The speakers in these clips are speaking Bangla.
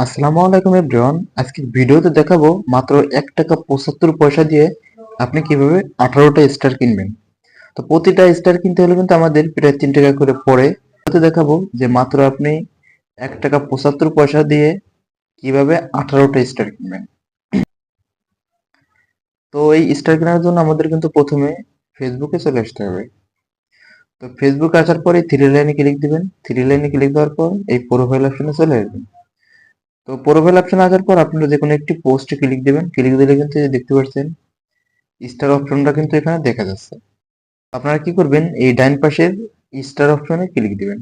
আসসালামু আলাইকুম এভরিওয়ান। আজকে ভিডিওতে দেখাবো মাত্র 1 টাকা 75 পয়সা দিয়ে আপনি কিভাবে 18টা স্টার কিনবেন। তো প্রতিটা স্টার কিনতে হলে কিন্তু আমাদের প্রায় 3 টাকা করে পড়ে। ভিডিওতে দেখাবো যে মাত্র আপনি 1 টাকা 75 পয়সা দিয়ে কিভাবে 18টা স্টার কিনবেন। তো এই স্টার কেনার জন্য আমাদের কিন্তু প্রথমে ফেসবুকে চলে আসতে হবে। তো ফেসবুকে আসার পরে থ্রি লাইনে ক্লিক দিবেন। থ্রি লাইনে ক্লিক দেওয়ার পর এই প্রোফাইল অপশনে চলে আসবেন। তো প্রোফাইল অপশনে আসার পর আপনারা যে কোনো একটি পোস্টে ক্লিক দিবেন। ক্লিক দিলে কিন্তু এই যে দেখতে পাচ্ছেন স্টার অপশনটা কিন্তু এখানে দেখা যাচ্ছে। আপনারা কি করবেন, এই ডাইন পাশের স্টার অপশনে ক্লিক দিবেন।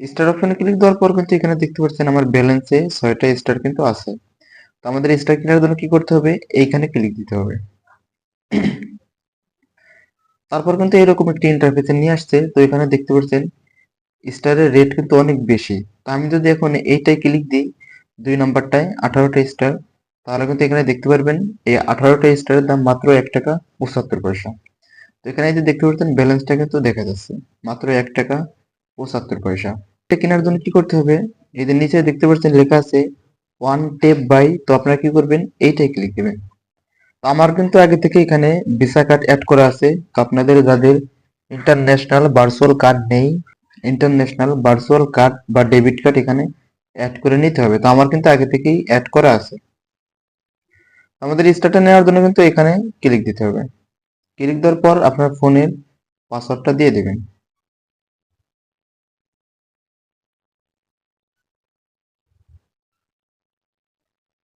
স্টার অপশনে ক্লিক দেওয়ার পর কিন্তু এখানে দেখতে পাচ্ছেন আমার ব্যালেন্সে 6টা স্টার কিন্তু আছে। তো আমাদের স্টার কেনার জন্য কি করতে হবে, এইখানে ক্লিক দিতে হবে। তারপর কিন্তু এরকম একটি ইন্টারফেসে নিয়ে আসছে। তো এখানে দেখতে পাচ্ছেন স্টারের রেট কিন্তু অনেক বেশি। তো আমি যদি এখন এইটাই ক্লিক দিই, 2 নাম্বারটায় 18টা স্টার, তাহলে কিন্তু এখানে দেখতে পারবেন এই 18টা স্টারের দাম মাত্র 1 টাকা 75 পয়সা। তো এখানে এই যে দেখতে পাচ্ছেন ব্যালেন্সটা কিন্তু দেখা যাচ্ছে মাত্র 1 টাকা 75 পয়সা। এটা কেনার জন্য কি করতে হবে, এই যে নিচে দেখতে পাচ্ছেন লেখা আছে ওয়ান টেপ বাই। তো আপনারা কি করবেন, এইটাই ক্লিক দিবেন। তো আমার কিন্তু আগে থেকে এখানে ভিসা কার্ড অ্যাড করা আছে। তো আপনাদের যাদের ইন্টারন্যাশনাল ভার্চুয়াল কার্ড নেই, ইন্টারন্যাশনাল ভার্চুয়াল কার্ড বা ডেবিট কার্ড এখানে অ্যাড করে নিতে হবে। তো আমার কিন্তু আগে থেকেই অ্যাড করা আছে। আমাদের স্টার্টার নেওয়ার জন্য কিন্তু এখানে ক্লিক দিতে হবে। ক্লিক দেওয়ার পর আপনার ফোনের পাসওয়ার্ডটা দিয়ে দেবেন।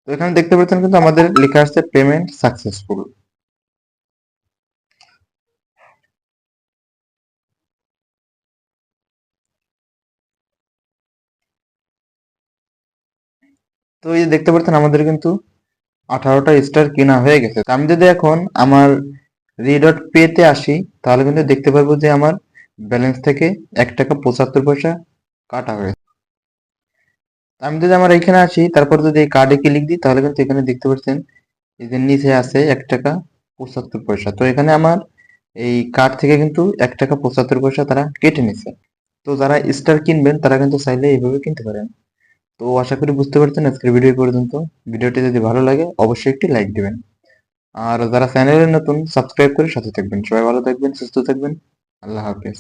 তো এখানে দেখতে পাচ্ছেন কিন্তু আমাদের লেখা আসছে পেমেন্ট সাকসেসফুল। তো এই যে দেখতে পাচ্ছেন আমাদের কিন্তু 18টা স্টার কেনা হয়ে গেছে। তো আমি যদি এখন আমার রিডট পেতে আসি, তাহলে কিন্তু দেখতে পারবো যে আমার ব্যালেন্স থেকে 1 টাকা 75 পয়সা কাটা হয়েছে। আমি যদি আমার এখানে আসি, তারপর যদি এই কার্ডে ক্লিক দিই, তাহলে কিন্তু এখানে দেখতে পাচ্ছেন এই যে নিচে আছে 1 টাকা 75 পয়সা। তো এখানে আমার এই কার্ড থেকে কিন্তু 1 টাকা 75 পয়সা তারা কেটে নিছে। তো যারা স্টার কিনবেন তারা কিন্তু চাইলে এইভাবে কিনতে পারেন। তো আশা করি বুঝতে পারছেন আজকের ভিডিও পর্যন্ত। ভিডিওটি যদি ভালো লাগে অবশ্যই একটি লাইক দিবেন। আর যারা চ্যানেলে নতুন সাবস্ক্রাইব করে সাথে থাকবেন। সবাই ভালো থাকবেন, সুস্থ থাকবেন। আল্লাহ হাফেজ।